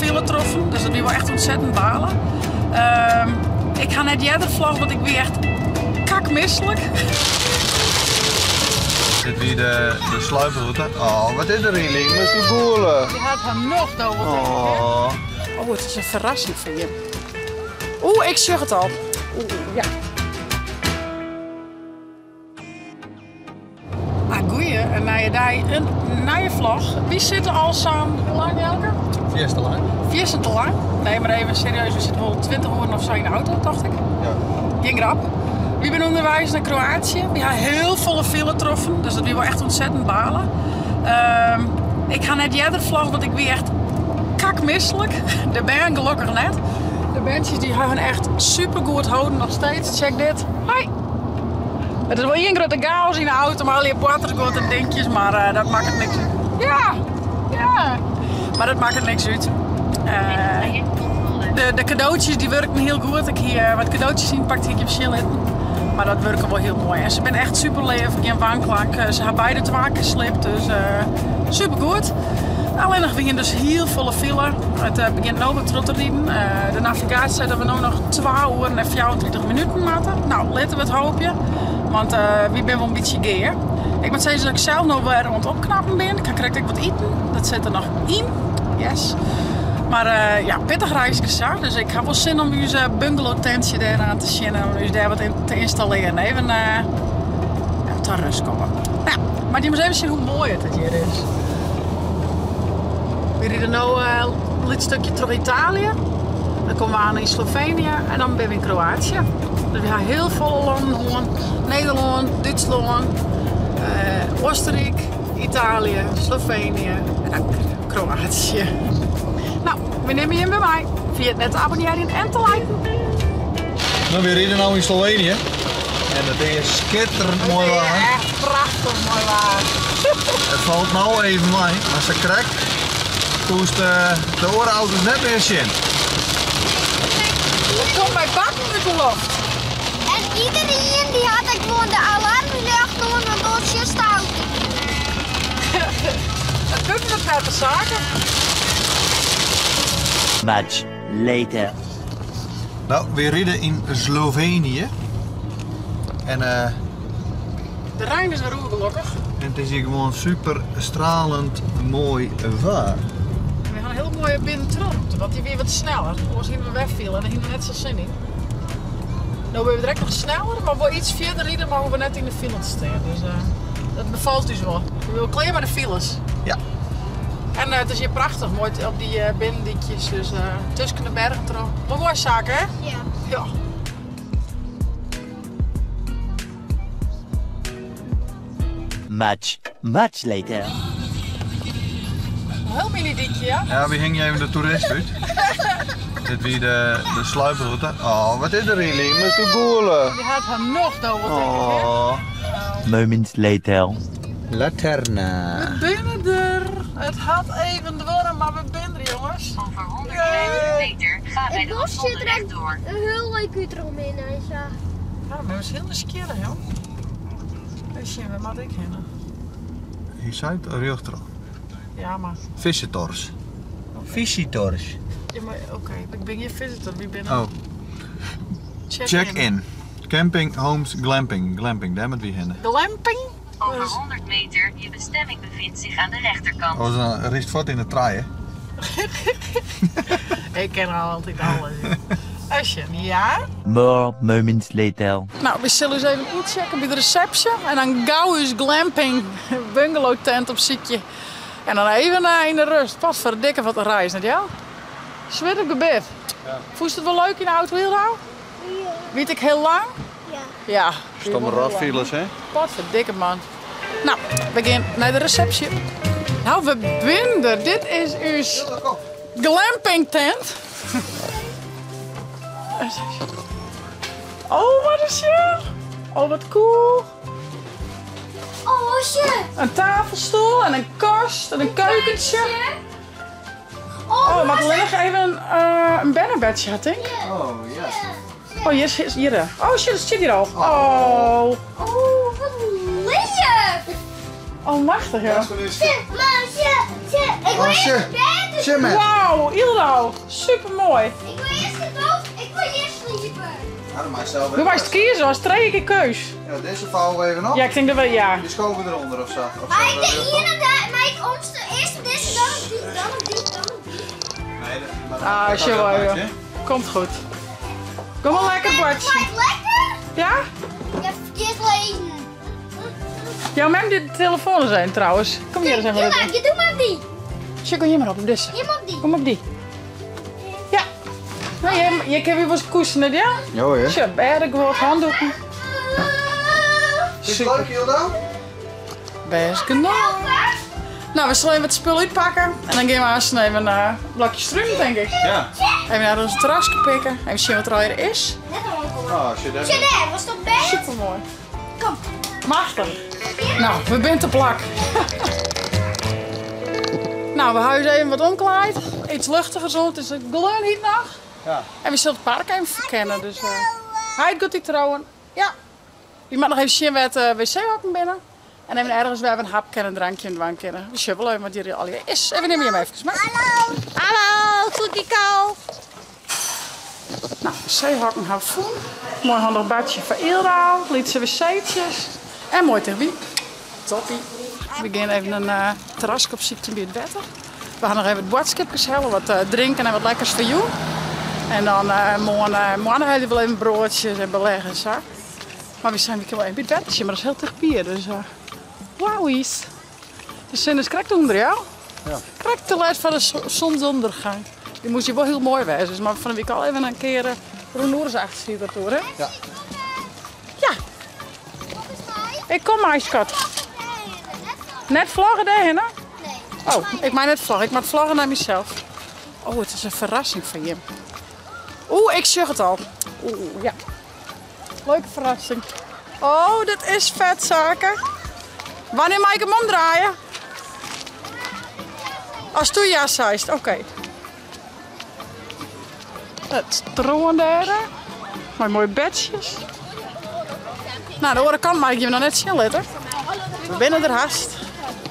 file troffen, dus dat weer wel echt ontzettend balen. Ik ga net jeder vlog, want ik weer echt kakmisselijk. Dit weer de sluiproute. Oh, wat is er hier, Lien? Met die boelen. Die had hem nog dood. Oh. Oh, het is een verrassing voor je. Oeh, ik zeg het al. Oeh, ja. Goeie, en na je vlog. Wie zit er al samen? Hoe lang elke? 4 te lang. 4 te lang? Nee, maar even serieus, we zitten wel 20 uur of zo in de auto, dacht ik. Ja. Ging grap. We zijn onderwijs naar Kroatië. We hebben heel volle file getroffen, dus dat weer wel echt ontzettend balen. Ik ga net jeder vlog, want ik weer echt kakmisselijk. De ben gelukkig net. De bandjes die gaan echt super goed houden nog steeds. Check dit. Hoi! Het is wel een grote chaos in de auto, maar al je water gaat en dingetjes, maar dat maakt het niks uit. Ja! Ja! Maar dat maakt het niks uit. De cadeautjes die werken heel goed. Ik hier wat cadeautjes zien, pakte ik je verschil in. Maar dat werkt wel heel mooi. En ze zijn echt super leuk. Geen wanklank. Ze hebben beide te maken geslipt, dus super goed. Alleen nog weer dus heel volle file. Het begint nu met Rotterdam. De navigatie zei dat we nu nog 12 uur en 24 minuten maken. Nou, laten we het hopen. Want we zijn wel een beetje geer. Ik moet zeggen dat ik zelf nog weer aan het opknappen ben. Ik krijg wat eten. Dat zit er nog in. Yes. Maar ja, pittig reisjes. Dus ik heb wel zin om onze bungalow tentje daar aan te zien. En dus daar wat in te installeren. Even tot rust komen. Nou, maar je moet even zien hoe mooi het hier is. We rijden nu een stukje terug Italië. Dan komen we aan in Slovenië en dan ben we in Kroatië. Dus we gaan heel volle landen gewoon. Nederland, Duitsland, Oostenrijk, Italië, Slovenië en dan Kroatië. Nou, we nemen je bij mij. Vergeet net te abonneren en te liken. Nou, we rijden nu in Slovenië. En het is schitterend mooi waar. Echt prachtig mooi waar. Het valt nou even mee, maar ze krijgt. Toen is de oorauto's net meer zien. Het komt bij bakken uit de lucht. En iedereen die had ik gewoon de alarmlucht doen, want dat is stout. Dat kunnen we met de zaken. Much later. Nou, we rijden in Slovenië. En De Rijn is weer gelukkig. het is hier gewoon super stralend mooi waar. We gaan heel mooi binnen terug, want die weer wat sneller. Anders gingen we wegvielen en dan gingen we net zo zin in. Nou ben we direct nog sneller, maar wel iets verder rijden, maar we net in de file te staan. Dus dat bevalt dus wel. We willen klein bij de files. Ja. En het is hier prachtig, mooi op die binnendiekjes, dus tussen de bergen terug. Wat mooie zaken, hè? Ja. Ja. Much later. Een heel mini diekje, ja? Ja, we hingen even de toerist uit. Dit weer de sluiproute. Oh, wat is er hier, Lien? Met die boelen. Die had hem nog dood, denk ik, hè? Oh. Moments later. Laterna. We binnen er. Het had even dwarren, maar we binnen er, jongens. Over 195 meter gaan wij Het de bosje rotonde trekt rechtdoor. een heel leuk uit eromheen, Isa. Ja, maar we zijn heel nieuwsgierig, joh. Weet je, waar moet ik heen? Hier zuid Riochtro. Ja, maar... Visitors. Visitors. Ja, maar oké, ik ben hier visitor, wie ben ik? Oh. Check in. Camping, homes, glamping. Glamping, daar moet we heen. Glamping? Over Dus- 100 meter, je bestemming bevindt zich aan de rechterkant. Oh, dan rist wat in de trein, hè? Ik ken al altijd alles. Asje, ja? More moments later. Nou, we zullen eens even inchecken bij de receptie. En dan gauw is glamping, bungalow tent op zitje. En dan even in de rust. Pas voor de dikke wat een reis, net ja? Zwit op gebed. Ja. Vond je het wel leuk in de auto heel nou? Ja. Weet ik heel lang? Ja. Ja. Stomme rotfiles, hè? Wat voor dikke man. Nou, we gaan naar de receptie. Nou, we binden. Dit is uw glamping tent. Oh, wat is je? Oh, wat cool. Oh, shit. Een tafelstoel en een kast en een keukentje. Oh, maar er ligt even een bedje, had ik. Oh, ja. Oh, hier. Oh, shit, dat zit hier al. Oh. Oh, wat lief. Oh, machtig, ja. Shit, maar shit. Ik wil Oh, shit. even bed, Shimmer. Wauw, Ildo. Super mooi. Ik wil eerst het boven. Ik wil eerst liever. Ja, dan mag je zelf Doe maar eens kiezen, als twee keus. Ja, deze vouwen we even op. Ja, ik denk dat wel, ja. Die schoven eronder of zo. Maar ik denk hier en daar. Maar ik eerst deze, dan op die, dan op die, dan op die. Nee, maar Ah, dat zo, gaat joh. hè? Komt goed. Kom maar lekker, Bart. Lijkt lekker. Ja? Ik heb verkeerd lezen. Jouw mem die de telefoon zijn trouwens. Kom hier eens even Doe zitten. maar, doe maar op die. Shit, kom hier maar op, dus. Hier maar op die. Kom op die. Ja. Nee, je kan weer wat koesteren, ja? Jo, hè? Shit, berg, wat handdoeken. Is het leuk, Hildo? Best genoeg. Nou, we zullen even het spul uitpakken. En dan gaan we haast even een blokje struim, denk ik. Ja. Even naar onze terras pikken. Even zien wat er al is. Net al. Oh, shit, dat Zit er, was dat best? Super mooi. Kom. Machtig. Nou, we zijn te plak. Nou, we huizen even wat omkleed. Iets luchtiger zo. Het is een gleun hier nog. Ja. En we zullen het park even verkennen. Dus hij gaat die trouwen. Ja. Je mag nog even zien wat wc-hokken binnen. En even ergens waar we een hapje en een drankje in de wang kennen. We zullen wel even wat hier al is. Even neem je hem even mee. Hallo. Hallo, Toetico. Nou, wc-hokken hebben we voen. Mooi handig badje van Ilda. Lietse wc'tjes. En mooi tv. Toppie. We gaan even een terras op ziekte bij het wetter. We gaan nog even wat boodschapjes halen, wat drinken en wat lekkers voor jou. En dan morgen hebben we wel even broodjes en beleggen en zo. Maar we zijn wel even bij het wetter, maar dat is heel dichtbij. Dus wauw is. De zin is correct onder jou. Ja. Correct te luid van de zonsondergang. Die moest je wel heel mooi wezen. Dus maar van de week al even een keer Roenoers achter zien dat hoor. Hè? Ja. Ja. Ik kom maar, schat. Net vlaggen daarheen, hè? Nee. Oh, ik maak net vlaggen. Ik maak vlaggen naar mezelf. Oh, het is een verrassing van je. Oeh, ik zeg het al. Oeh, ja. Leuke verrassing. Oh, dit is vet zaken. Wanneer mag ik hem omdraaien? Als toen ja zei, oké. Het stroen daar. Maar mooie bedjes. Nou, de andere kant maak ik je nog net zien, letter. We binnen er haast.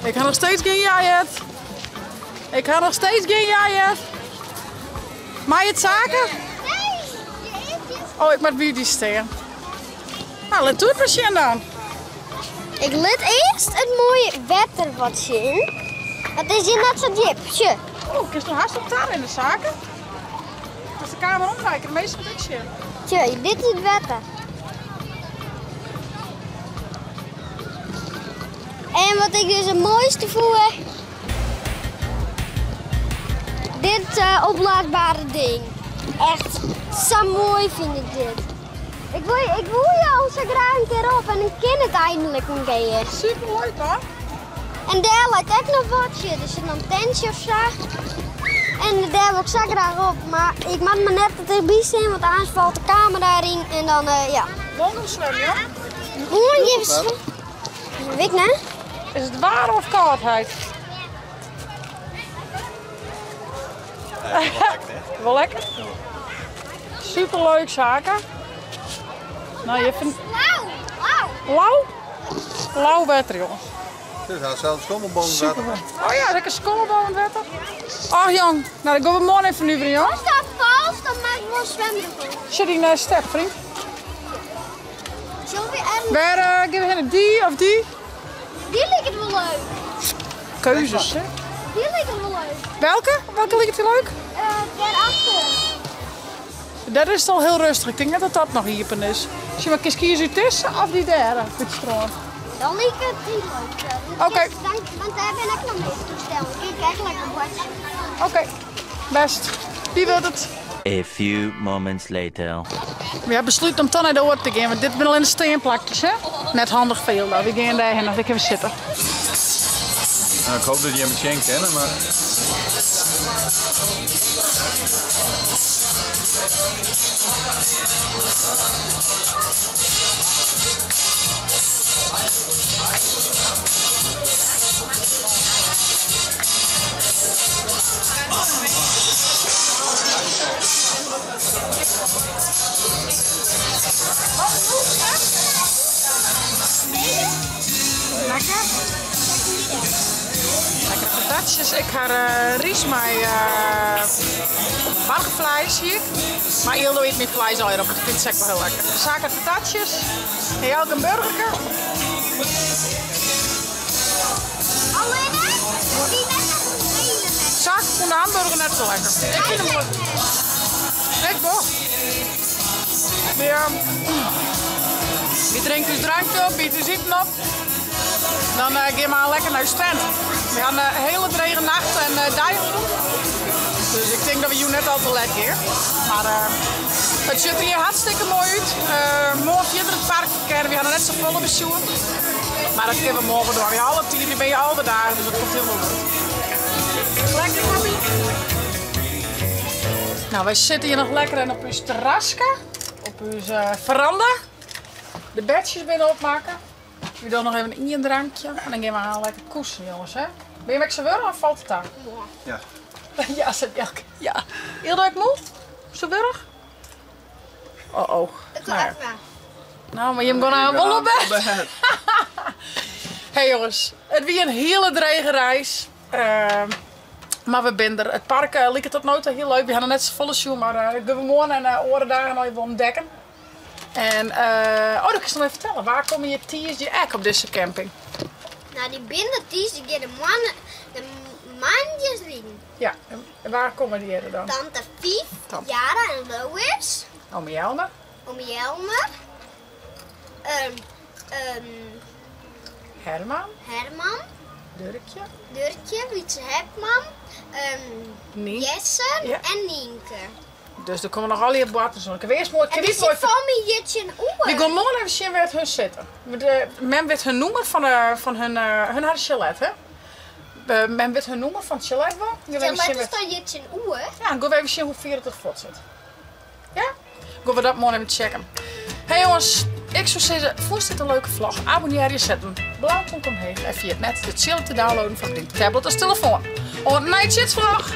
Ik ga nog steeds geen jajet. Ik ga nog steeds geen jajet. Maak je het zaken? Oh, ik moet bij die staan. Nou, let het maar zien dan. Ik let eerst het mooie wetter wat zien. Het is hier net zo diep. Oh, ik is nog haast op taal in de zaken. Als de kamer omdraait, de meeste wat ik zie. Tje, dit is het wetter. En wat ik dus het mooiste voel, dit oplaadbare ding. Echt zo mooi vind ik dit. Ik wil je al zo graag een keer op en ik ken het eindelijk een keer. Super mooi toch? En daar lijkt ook nog watje, dus een antenne of zo. En daar wil ik zo graag op, maar ik mag me net erbij zijn, want anders valt de camera erin en dan ja. Wonder zwemmen, ja? Hoe je even weet ik nou? Is het warm of koudheid? Wel lekker. Super leuk zaken. Nou, je vindt Lauw, lauw. lauw? Lauw wetter, jongen. Dit gaat zelfs schommelboom Super. zetten. Oh ja, lekker skommelboom wetter. Oh jong, nou dan gaan we morgen even nu, vriend. Als dat valt, dan maak ik wel zwembroek. Zit die naar step, vriend? Zullen we er... Waar gaan we die of die? Die lijkt het wel leuk. Keuzes, hè? Die lijkt het wel leuk. Welke? Welke lijkt het leuk? Daarachter. Dat is al heel rustig. Ik denk net dat dat nog hier is. Als je maar kiezen tussen of die daar, dit stroom. Dan lijkt het niet leuk. Oké. Want daar ben ik nog mee toestellen. Ik krijg lekker watje. Oké, best. Wie wil het? A few moments later. We hebben besloten om dan naar de oort te gaan, want dit zijn al in de steenplakjes, hè? Net handig veel, dan. We gaan daarheen, dan ga ik even zitten. Nou, ik hoop dat je hem schenkt kennen, maar... Lekker? Lekkere patatjes. Ik ga ries met varkenvlees hier. Maar Ildo eet met vlees al erop. Ik vind het zeker wel heel lekker. Zaken patatjes. En ook een burger. Alleen hè? Die net als een hele net. Zaken van de hamburger net zo lekker. Ik vind hem goed. Ik wel. Wie drinkt dus drankje op, biedt dus eten op. Dan gaan we maar lekker naar de strand. We gaan een hele droge nacht en dijven. Dus ik denk dat we hier net al te lekker hier. Maar het ziet er hier hartstikke mooi uit. Morgen verder het park verkennen. We gaan er net zo volle bezoeken. Maar dat kunnen we morgen door. Ja, alle 10 ben je al daar, dus dat komt helemaal goed. Lekker, papi. Nou, wij zitten hier nog lekker op ons terrasje. Op onze veranda. De bedjes binnen opmaken. We doen nog even een drankje. En dan gaan we aan lekker koersen, jongens. Hè? Ben je met z'n wurg of valt het aan? Ja. Ja, zit elke. Ja. Ildo, ik moe? Z'n wurg? Oh. Ik wil even. Nou, maar je hem gewoon aan wol op bed. Hey jongens, het was een hele drege reis. Maar we zijn er. Het park liep tot nooit heel leuk. We hadden net z'n volle show, maar ik ga morgen en oren dagen nog even ontdekken. En dat kan ik nog even vertellen. Waar komen je tiers je ek op deze camping? Nou, die binderties, die gaan de mandjes liggen. Ja, en waar komen die er dan? Tante Fief, Jara en Lois. Oom Jelmer. Oom Jelmer. Herman. Herman. Durkje. Wietse Hepman. Jesse Ja. en Nienke. Dus er komen nog al die boaten. Ik heb eerst mooi En die zit van me Jitje en Oer. Die gaan morgen even zien waar hun zitten. Men weet hun noemer van hun haar chalet, hè? Men weet hun noemer van het chalet wel. Ja, maar het is dan Jitje en Oer. Ja, dan gaan we even zien hoe ver het er vlot zit. Ja? Gaan we dat morgen even checken. Hey jongens, ik zou zeggen, vond dit een leuke vlog? Abonneer je, zet een blauw omheen en via het net de chill te downloaden van de tablet als telefoon. En een night vlog!